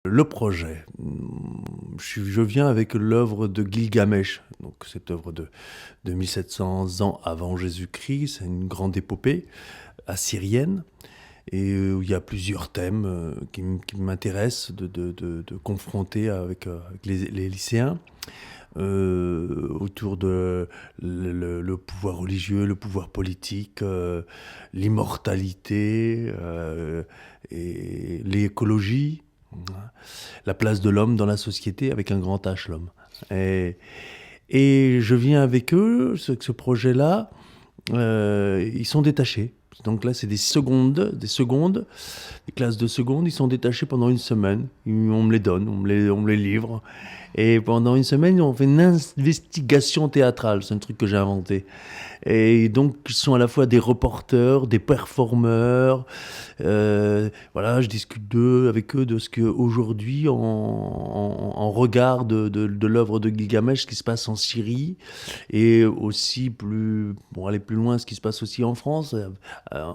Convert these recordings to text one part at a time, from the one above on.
Le projet, je viens avec l'œuvre de Gilgamesh, donc cette œuvre de 1700 ans avant Jésus-Christ. C'est une grande épopée assyrienne et où il y a plusieurs thèmes qui m'intéressent de confronter avec les lycéens. Autour de le pouvoir religieux, le pouvoir politique, l'immortalité et l'écologie, la place de l'homme dans la société avec un grand H, l'homme. Et, et je viens avec eux, ce projet-là, ils sont détachés. Donc là, c'est des classes de seconde, ils sont détachés pendant une semaine. On me les donne, on me les livre. Et pendant une semaine, on fait une investigation théâtrale. C'est un truc que j'ai inventé. Et donc, ils sont à la fois des reporters, des performeurs. Voilà, je discute avec eux de ce qu'aujourd'hui, en regard de l'œuvre de Gilgamesh, ce qui se passe en Syrie, et aussi aller plus loin, ce qui se passe aussi en France,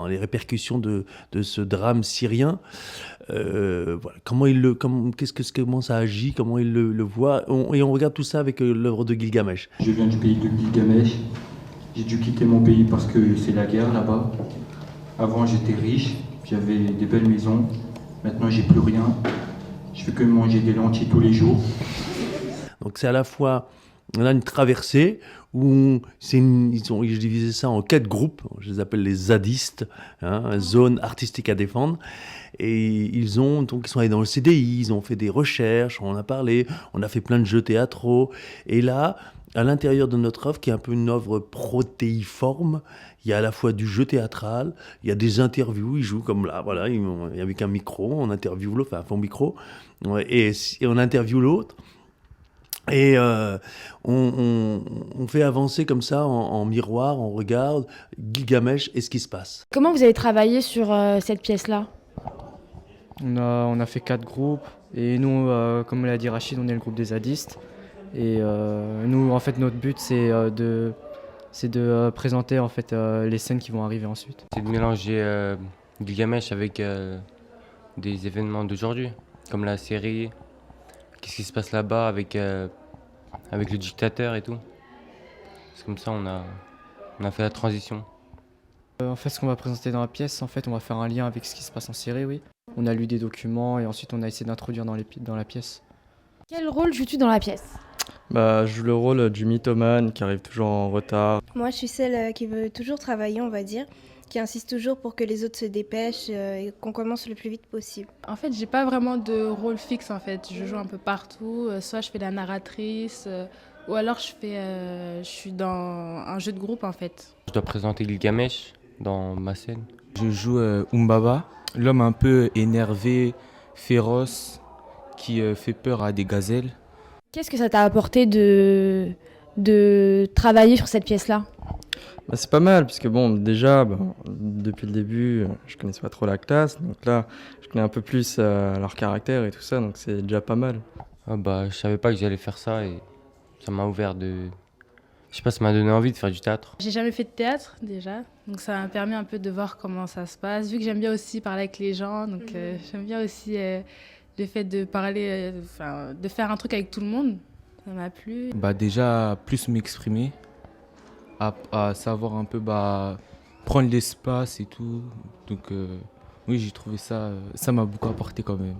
les répercussions de ce drame syrien. Voilà, comment ça agit, comment il le voit, et on regarde tout ça avec l'œuvre de Gilgamesh. Je viens du pays de Gilgamesh. J'ai dû quitter mon pays parce que c'est la guerre là-bas. Avant, j'étais riche, j'avais des belles maisons. Maintenant, j'ai plus rien. Je fais que manger des lentilles tous les jours. Donc c'est à la fois, on a une traversée où ils divisé ça en 4 groupes, je les appelle les zadistes, zone artistique à défendre. Et ils sont allés dans le CDI, ils ont fait des recherches, on en a parlé, on a fait plein de jeux théâtraux. Et là, à l'intérieur de notre œuvre, qui est un peu une œuvre protéiforme, il y a à la fois du jeu théâtral, il y a des interviews, ils jouent comme là, voilà, avec un micro, on interviewe l'autre, enfin un fond micro, et on interviewe l'autre. Et on fait avancer comme ça en miroir, on regarde Gilgamesh et ce qui se passe. Comment vous avez travaillé sur cette pièce-là ? On a fait 4 groupes et nous, comme l'a dit Rachid, on est le groupe des zadistes. Et nous, en fait, notre but, c'est de présenter en fait, les scènes qui vont arriver ensuite. C'est de mélanger Gilgamesh avec des événements d'aujourd'hui, comme la série, qu'est-ce qui se passe là-bas avec le dictateur et tout. C'est comme ça on a fait la transition. En fait, ce qu'on va présenter dans la pièce, en fait, on va faire un lien avec ce qui se passe en série, oui. On a lu des documents et ensuite on a essayé d'introduire dans la pièce. Quel rôle joues-tu dans la pièce ? Je joue le rôle du mythomane qui arrive toujours en retard. Moi, je suis celle qui veut toujours travailler, on va dire, qui insiste toujours pour que les autres se dépêchent et qu'on commence le plus vite possible. En fait, j'ai pas vraiment de rôle fixe en fait. Je joue un peu partout. Soit je fais la narratrice, ou alors je suis dans un jeu de groupe en fait. Je dois présenter Gilgamesh dans ma scène. Je joue Umbaba, l'homme un peu énervé, féroce, qui fait peur à des gazelles. Qu'est-ce que ça t'a apporté de travailler sur cette pièce-là ? C'est pas mal, puisque déjà, depuis le début, je connaissais pas trop la classe, donc là, je connais un peu plus leur caractère et tout ça, donc c'est déjà pas mal. Je savais pas que j'allais faire ça et ça m'a ouvert je sais pas, ça m'a donné envie de faire du théâtre. J'ai jamais fait de théâtre déjà, donc ça m'a permis un peu de voir comment ça se passe. Vu que j'aime bien aussi parler avec les gens, donc j'aime bien aussi le fait de parler, de faire un truc avec tout le monde. Ça m'a plu. Déjà, plus m'exprimer, à savoir un peu prendre l'espace et tout. Donc oui, j'ai trouvé ça m'a beaucoup apporté quand même.